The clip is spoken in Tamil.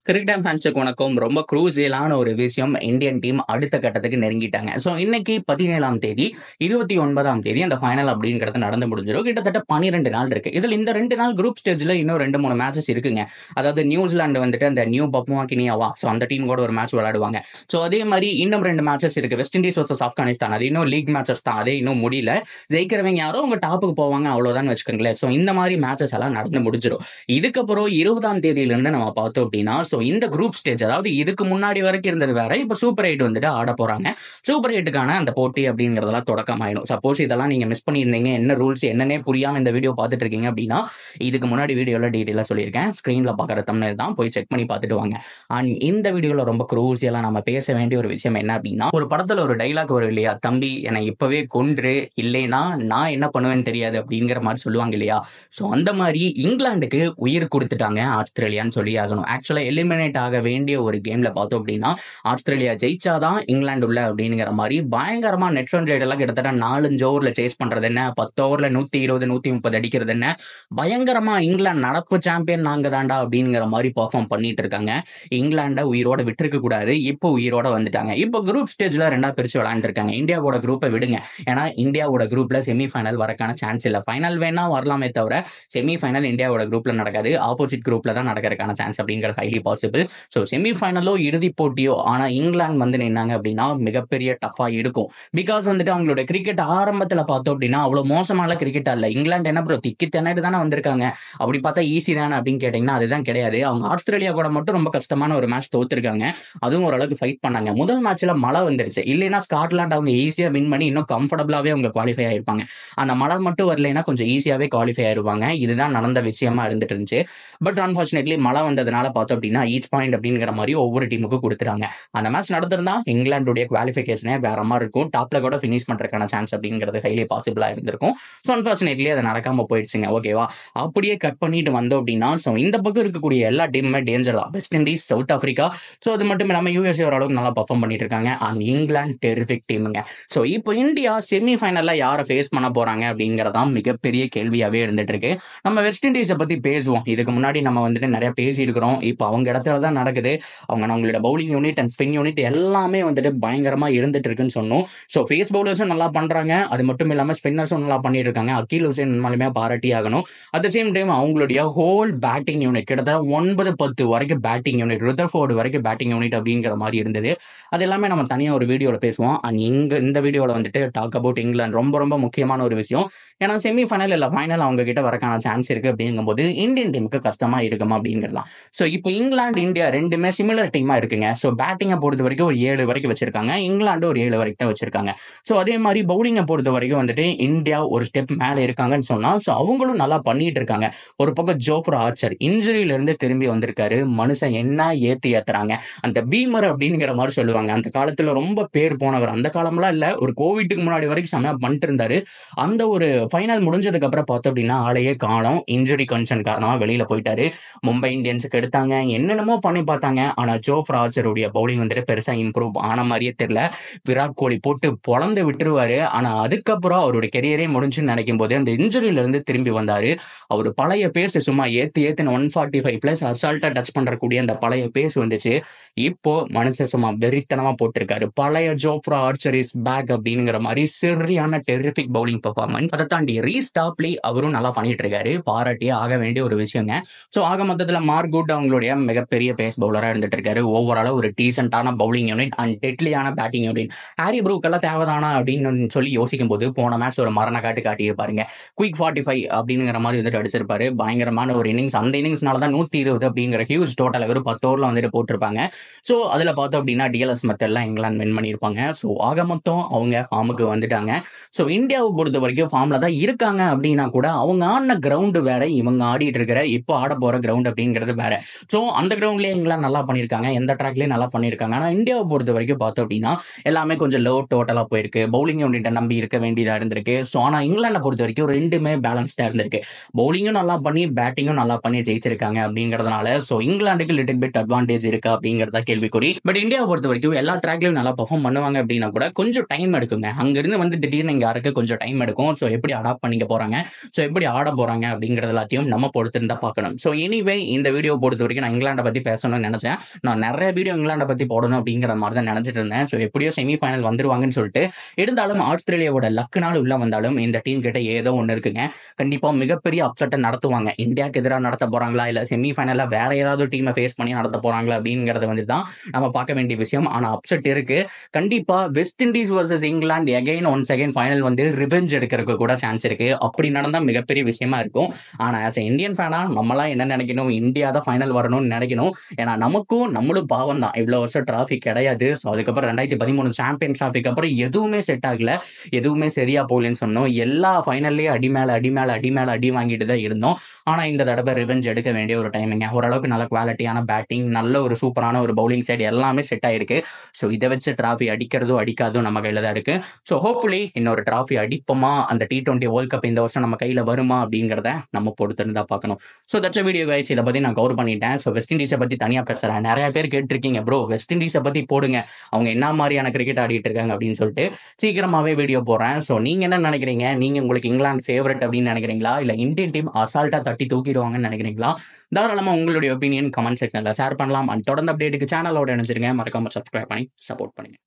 கிரிக்கெட் ஃபேன்ஸுக்கு வணக்கம். ரொம்ப க்ரூசியலான ஒரு விஷயம், இந்தியன் டீம் அடுத்த கட்டத்துக்கு நெருங்கிட்டாங்க. ஸோ இன்னைக்கு 17ஆம் தேதி 29ஆம் தேதி அந்த ஃபைனல் அப்படிங்கிறது நடந்து முடிஞ்சிடும். கிட்டத்தட்ட 12 நாள் இருக்கு. இதில் இந்த 2 நாள் குரூப் ஸ்டேஜில் இன்னும் 2-3 மேட்சஸ் இருக்குங்க. அதாவது நியூசிலாந்து வந்துட்டு அந்த நியூ பப்புவா கினியாவா, ஸோ அந்த டீம் கூட ஒரு மேட்ச் விளையாடுவாங்க. ஸோ அதே மாதிரி இன்னும் 2 மேட்சஸ் இருக்கு. வெஸ்ட் இண்டீஸ் வர்சஸ் ஆப்கானிஸ்தான், அது இன்னும் லீக் மேட்சஸ் தான், அதே இன்னும் முடியல. ஜெயிக்கிறவங்க யாரோ அவங்க டாப்புக்கு போவாங்க, அவ்வளோதான் வச்சுக்கோங்களேன். ஸோ இந்த மாதிரி மேட்சஸ் எல்லாம் நடந்து முடிஞ்சிடும். இதுக்கப்புறம் 20ஆம் தேதியிலிருந்து நம்ம பார்த்தோம் அப்படின்னா, ஸோ இந்த குரூப் ஸ்டேஜ், அதாவது இதுக்கு முன்னாடி வரைக்கும் இருந்தது வேற, இப்போ சூப்பர் 8 வந்துட்டு ஆட போறாங்க. சூப்பர் 8க்கான அந்த போட்டி அப்படிங்கிறதெல்லாம் தொடக்கம் ஆயிடும். சப்போஸ் இதெல்லாம் நீங்க மிஸ் பண்ணியிருந்தீங்க, என்ன ரூல்ஸ் என்னன்னே புரியாம இந்த வீடியோ பார்த்துட்டு இருக்கீங்க அப்படின்னா, இதுக்கு முன்னாடி வீடியோல டீட்டெயிலாக சொல்லியிருக்கேன். ஸ்க்ரீன்ல பார்க்குற தம்ப்நெயில் தான், போய் செக் பண்ணி பார்த்துட்டு வாங்க. அண்ட் இந்த வீடியோல ரொம்ப க்ரூசியலா நம்ம பேச வேண்டிய ஒரு விஷயம் என்ன அப்படின்னா, ஒரு படத்துல ஒரு டைலாக் வரும் இல்லையா, தம்பி என்னை இப்பவே கொன்று, இல்லைன்னா நான் என்ன பண்ணுவேன்னு தெரியாது அப்படிங்கிற மாதிரி சொல்லுவாங்க இல்லையா. ஸோ அந்த மாதிரி இங்கிலாந்துக்கு உயிர் கொடுத்துட்டாங்க ஆஸ்திரேலியான்னு சொல்லி ஆகணும். ஆக்சுவலா எலிமினேட் ஆக வேண்டிய ஒரு கேம்ல பார்த்தோம் அப்படின்னா, ஆஸ்திரேலியா ஜெயிச்சாதான் இங்கிலாந்து உள்ள அப்படிங்கிற மாதிரி பயங்கரமா நெட் ரன் ரேட் எல்லாம் கிட்டத்தட்ட 4-5 ஓவர்ல சேஸ் பண்றது என்ன, 10 ஓவர்ல 120 130 அடிக்கிறது என்ன, பயங்கரமா இங்கிலாந்து நடப்பு சாம்பியன் நாங்க தாண்டா அப்படிங்கிற மாதிரி பெர்ஃபார்ம் பண்ணிட்டு இருக்காங்க. இங்கிலாண்டை உயிரோட விட்டுருக்க கூடாது, இப்போ உயிரோட வந்துட்டாங்க. இப்போ குரூப் ஸ்டேஜ்ல 2 பிரிச்சு விளையாண்டுருக்காங்க. இந்தியாவோட குரூப்பை விடுங்க, ஏன்னா இந்தியாவோட குரூப்ல செமிஃபைனல் வரக்கான சான்ஸ் இல்லை. ஃபைனல் வேணா வரலாமே தவிர செமிஃபைனல் இந்தியாவோட குரூப்ல நடக்காது, ஆப்போசிட் குரூப்ல தான் நடக்கிறதுக்கான சான்ஸ் அப்படிங்கிறது ஹைலி பாசிபிள். ஸோ செமிஃபைனலோ இறுதி போட்டியோ ஆனால் இங்கிலாந்து வந்து நின்னாங்க அப்படின்னா மிகப்பெரிய டஃபாக இருக்கும். பிகாஸ் வந்துட்டு அவங்களோட கிரிக்கெட் ஆரம்பத்தில் பார்த்தோம் அப்படின்னா அவ்வளோ மோசமான கிரிக்கெட் இல்லை. இங்கிலாந்து என்ன ப்ரோ திக்கி திணறி தானே வந்திருக்காங்க, அப்படி பார்த்தா ஈஸி தானே அப்படின்னு கேட்டிங்கன்னா அதுதான் கிடையாது. அவங்க ஆஸ்திரேலியா கூட மட்டும் ரொம்ப கஷ்டமான ஒரு மேட்ச் தோத்துருக்காங்க, அதுவும் ஓரளவுக்கு ஃபைட் பண்ணாங்க. முதல் மேட்ச்ல மழை வந்துருச்சு, இல்லைன்னா ஸ்காட்லாந்து அவங்க ஈஸியாக வின் பண்ணி இன்னும் கம்ஃபர்டபுளாகவே அவங்க குவாலிஃபை ஆயிருப்பாங்க. அந்த மழை மட்டும் வரலைன்னா கொஞ்சம் ஈஸியாகவே குவாலிஃபை ஆயிருவாங்க. இதுதான் நடந்த விஷயமா இருந்துட்டு இருந்துச்சு. பட் அன்ஃபார்ச்சுனேட்லி மழை வந்ததுனால பார்த்தோம் அப்படின்னா ஈச் பாயிண்ட் அப்படிங்கிற மாதிரி ஒவ்வொரு டீமுக்கும் கொடுத்துறாங்க. அந்த மேட்ச் நடந்திருந்தா இங்கிலாந்துடைய குவாலிஃபிகேஷனே வேற மாதிரி இருக்கும், டாப்ல கூட ஃபினிஷ் பண்றதுக்கான சான்ஸ் அப்படிங்கிறது ஹைலி பாசிபிளா இருந்திருக்கும். ஸோ அன்ஃபார்ச்சுனேட்லி அது நடக்காம போயிடுச்சுங்க. ஓகேவா, அப்படியே கட் பண்ணிட்டு வந்தோம் அப்படின்னா, ஸோ இந்த பக்கம் இருக்கக்கூடிய எல்லா டீமுமே டேஞ்சர் தான். West Indies, South Africa, so அது மட்டும் இல்லாமல் யூஎஸ்ஏ ஓரளவுக்கு நல்லா பர்ஃபார்ம் பண்ணிட்டு இருக்காங்க. அண்ட் இங்கிலாந்து டெரிஃபிக் டீமுங்க. ஸோ இப்போ இந்தியா செமிஃபைனல்ல யாரை ஃபேஸ் பண்ண போறாங்க அப்படிங்கிறதான் மிகப்பெரிய கேள்வியாவே இருந்துட்டு இருக்கு. நம்ம வெஸ்ட் இண்டீஸை பத்தி பேசுவோம். இதுக்கு முன்னாடி நம்ம வந்துட்டு நிறைய பேசி இருக்கிறோம். இப்போ அவங்க இடத்துல தான் நடக்குது. அவங்களோட bowling unit and spin unit எல்லாமே வந்துட்டு பயங்கரமா இருந்துட்டு இருக்குன்னு சொன்னோம். ஸோ ஃபேஸ் பவுலர்ஸும் நல்லா பண்றாங்க, அது மட்டும் இல்லாமல் ஸ்பின்னர்ஸும் நல்லா பண்ணிட்டு இருக்காங்க. அக்கீல் ஹுசேன் உண்மையுமே பாராட்டி ஆகணும். அட் த சேம் டைம் அவங்களுடைய ஹோல் பேட்டிங் யூனிட் கிட்டத்தட்ட 9-10 வரைக்கும் பேட்டிங் யூனிட், ருதர்ஃபோர்டு வரைக்கும் பேட்டிங் யூனிட் அப்படிங்கிற மாதிரி இருந்தது. அது எல்லாமே நம்ம தனியாக ஒரு வீடியோவில் பேசுவோம். அண்ட் இந்த வீடியோவில் வந்துட்டு டாக் அபவுட் இங்கிலாந்து ரொம்ப ரொம்ப முக்கியமான ஒரு விஷயம். ஏன்னா செமிஃபைனல் இல்லை ஃபைனல் அவங்க கிட்ட வரக்கான சான்ஸ் இருக்கு அப்படிங்கும்போது இந்தியன் டீமுக்கு கஷ்டமா இருக்குமா அப்படிங்கிறலாம். ஸோ இப்போ இங்கிலாந்து இந்தியா ரெண்டுமே சிமிலர் டீமா இருக்குங்க. ஸோ பேட்டிங்கை பொறுத்த வரைக்கும் ஒரு 7 வரைக்கும் வச்சிருக்காங்க, இங்கிலாந்து ஒரு 7 வரைக்கும் தான் வச்சிருக்காங்க. ஸோ அதே மாதிரி பவுலிங்கை பொறுத்த வரைக்கும் வந்துட்டு இந்தியா ஒரு ஸ்டெப் மேலே இருக்காங்கன்னு சொன்னா, ஸோ அவங்களும் நல்லா பண்ணிட்டு இருக்காங்க. ஒரு பக்கம் ஜோஃப்ரா ஆர்ச்சர் இன்ஜுரியில இருந்து திரும்பி வந்திருக்காரு. மனுஷன் என்ன ஏத்துறாங்க, அந்த பீமர் அப்படிங்கிற மாதிரி சொல்லுவாங்க. அந்த காலத்துல ரொம்ப பேர் போனவர், அந்த காலம்லாம் இல்ல, ஒரு கோவிட்டுக்கு முன்னாடி வரைக்கும் செமையா பண்ணிட்டு இருந்தாரு. அந்த ஒரு ஃபைனல் முடிஞ்சதுக்கு அப்புறம் பார்த்தோம் அப்படின்னா ஆளையே காணோம், இன்ஜுரி கன்சர்ன் காரணமா வெளியில போயிட்டாரு. மும்பை இந்தியன்ஸுக்கு எடுத்தாங்க, என்னென்னமோ பண்ணி பார்த்தாங்க. ஆனா ஜோஃப்ரா ஆர்ச்சருடைய பவுலிங் வந்துட்டு பெருசா இம்ப்ரூவ் ஆன மாதிரியே தெரியல. விராட் கோலி போட்டு பொழந்து விட்டுருவாரு. ஆனா அதுக்கப்புறம் அவருடைய கெரியரே முடிஞ்சுன்னு நினைக்கும் போது அந்த இன்ஜுரியில இருந்து திரும்பி வந்தாரு. அவர் பழைய பேஸ் சும்மா ஏத்துன்னு 145+ அசால்ட்டா டச் பண்றக்கூடிய அந்த பழைய பேஸ் வந்துச்சு. இப்போ மனுஷன் சும்மா வெறித்தனமா போட்டிருக்காரு. பழைய ஜோஃப்ரா ஆர்ச்சர் இஸ் பேக் அப்படிங்கிற மாதிரி சரியான டெரிஃபிக் பவுலிங் பெர்ஃபார்மன்ஸ். அதை தாண்டி ரீஸ்டாப்லி அவரும் நல்லா பண்ணிட்டு இருக்காரு, பாராட்டியே ஆக வேண்டிய ஒரு விஷயங்க. ஸோ ஆக மொத்தத்தில் மார்குட் அவங்களுடைய மிகப்பெரிய பேஸ் பவுலராக இருந்துட்டு இருக்காரு. ஓவராலாக ஒரு டீசென்டான பவுலிங் யூனிட் அண்ட் டெட்லியான பேட்டிங் யூனிட். ஹாரி ப்ரூக்கெல்லாம் தேவைதானா அப்படின்னு சொல்லி யோசிக்கும் போது போன மேட்ச் ஒரு மரண காட்டியிருப்பாருங்க. குயிக் 45 அப்படிங்கிற மாதிரி வந்துட்டு அடிச்சிருப்பாரு. பயங்கரமான ஒரு இன்னிங்ஸ். அந்த இன்னிங்ஸ்னால தான் 120 அப்படிங்கிற ஹியூஜ் டோட்டல் வெறும் 10 ஓவரில் வந்துட்டு போட்டிருப்பாங்க. ஸோ அதில் பார்த்தோம் அப்படின்னா டிஎல்எஸ் மெத்தட்லாம் இங்கிலாந்து வின் பண்ணியிருப்பாங்க. ஸோ ஆக மொத்தம் அவங்க ஃபார்முக்கு வந்துட்டாங்க. ஸோ இந்தியாவை பொறுத்த வரைக்கும் ஃபார்மில் தான் இருக்காங்க அப்படின்னா கூட அவங்க ஆடின கிரவுண்டு வேற, இவங்க ஆடிட்டு இருக்கிற இப்போ ஆட போகிற கிரவுண்ட் அப்படிங்கிறது வேற. ஸோ அந்த கிரவுண்ட்லேயே இங்கிலாந்து நல்லா பண்ணியிருக்காங்க, எந்த ட்ராக்லேயும் நல்லா பண்ணியிருக்காங்க. ஆனால் இந்தியாவை பொறுத்த வரைக்கும் பார்த்தோம் அப்படின்னா எல்லாமே கொஞ்சம் லோ டோட்டலாக போயிருக்கு. பவுலிங் யூனிட்டை நம்பி இருக்க வேண்டியதாக இருந்திருக்கு. ஸோ ஆனால் இங்கிலாண்டை பொறுத்த வரைக்கும் ரெண்டுமே பேலன்ஸ்டாக இருந்திருக்கு. பவுலிங்கும் நல்லா பண்ணி பேட்டிங்கும் நல்லா பண்ணி ஜெயிச்சிருக்காங்க அப்படிங்கிறதுனால ஸோ இங்கிலாந்துக்கு லிட்டில் பிட் அட்வான்டேஜ் இருக்கா அப்படிங்கிறதா கேள்விக்குறி. பட் இந்தியாவை பொறுத்த வரைக்கும் எல்லா ட்ராக்லையும் நல்லா பர்ஃபார்ம் பண்ணுவாங்க அப்படின்னா கூட கொஞ்சம் டைம் எடுக்குங்க. அங்கிருந்து வந்து திடீர்னு இங்கே யாருக்கு கொஞ்சம் டைம் எடுக்கும். ஸோ எப்படி அடாப்ட் பண்ணிக்க போறாங்க, ஸோ எப்படி ஆட போறாங்க அப்படிங்கிறது எல்லாத்தையும் நம்ம பொறுத்து இருந்தா பார்க்கணும். ஸோ எனிவே இந்த வீடியோ பொறுத்த வரைக்கும் நான் இங்கிலாந்து இங்கிலாண்டை பற்றி பேசணும்னு நினச்சேன். நான் நிறைய வீடியோ இங்கிலாண்டை பற்றி போடணும் அப்படிங்கிற மாதிரி தான் நினச்சிட்டு இருந்தேன். ஸோ எப்படியோ செமிஃபைனல் வந்துருவாங்கன்னு சொல்லிட்டு, இருந்தாலும் ஆஸ்திரேலியாவோட லக்குனால உள்ள வந்தாலும் இந்த டீம் கிட்ட ஏதோ ஒன்று இருக்குங்க. கண்டிப்பாக மிகப்பெரிய அப்செட்டை நடத்துவாங்க. இந்தியாவுக்கு எதிராக நடத்த போகிறாங்களா, இல்லை செமிஃபைனலில் வேற ஏதாவது டீமை ஃபேஸ் பண்ணி நடத்த போகிறாங்களா அப்படிங்கிறது வந்து தான் நம்ம பார்க்க வேண்டிய விஷயம். ஆனால் அப்செட் இருக்குது. கண்டிப்பாக west Indies versus England again once again final வந்து ரிவெஞ்ச் எடுக்கிறதுக்கு கூட சான்ஸ் இருக்குது. அப்படி நடந்தால் மிகப்பெரிய விஷயமா இருக்கும். ஆனால் ஆஸ் இந்தியன் ஃபேனாக நம்மளாம் என்ன நினைக்கணும், இந்தியா தான் ஃபைனல் வரணும்னு நினைக்கணும். ஏன்னா நம்மளும் பாவம் தான், இவ்வளோ வருஷம் டிராஃபி கிடையாது. ஸோ அதுக்கப்புறம் 2013 சாம்பியன்ஸ் டிராஃபிக்கு அப்புறம் எதுவுமே செட் ஆகல, எதுவுமே சரியா போகலன்னு சொன்னோம். எல்லா ஃபைனல்லையும் அடி வாங்கிட்டு தான் இருந்தோம். ஆனால் இந்த தடவை ரிவெஞ்ச் எடுக்க வேண்டிய ஒரு டைமிங்க. ஓரளவுக்கு நல்ல குவாலிட்டியான பேட்டிங், நல்ல ஒரு சூப்பரான ஒரு பவுலிங் சைடு எல்லாமே செட் ஆயிருக்கு. ஸோ இதை வச்சு டிராஃபி அடிக்கிறதோ அடிக்காதோ நம்ம கையில் தான் இருக்கு. ஸோ ஹோப்ஃபுல்லி இன்னொரு டிராஃபி அடிப்போமா, அந்த T20 வேர்ல்ட் கப் இந்த வருஷம் நம்ம கையில் வருமா அப்படிங்கிறத நம்ம பொறுத்துன்னு தான் பார்க்கணும். So that's video guys. இதை பற்றி நான் கவர் பண்ணிட்டேன். ஸோ வெஸ்ட் இண்டீஸை பற்றி தனியாக பேசுகிறேன். நிறைய பேர் கேட்டிருக்கீங்க, ப்ரோ வெஸ்ட் இண்டீஸை பற்றி போடுங்க, அவங்க என்ன மாதிரியான கிரிக்கெட் ஆடிட்டு இருக்காங்க அப்படின்னு சொல்லிட்டு. சீக்கிரமாகவே வீடியோ போடுறேன். ஸோ நீங்கள் என்ன நினைக்கிறீங்க? நீங்கள் உங்களுக்கு இங்கிலாந்து ஃபேவரட் அப்படின்னு நினைக்கிறீங்களா, இல்லை இந்தியன் டீம் அசால்ட்டாக தட்டி தூக்கிடுவாங்கன்னு நினைக்கிறீங்களா? தாராளமாக உங்களுடைய ஒப்பீனியன் கமெண்ட் செக்ஷனில் ஷேர் பண்ணலாம். அண்ட் தொடர்ந்து அப்டேட்டுக்கு சேனலோட நினைச்சிருங்க. மறக்காம சப்ஸ்கிரைப் பண்ணி சப்போர்ட் பண்ணுங்க.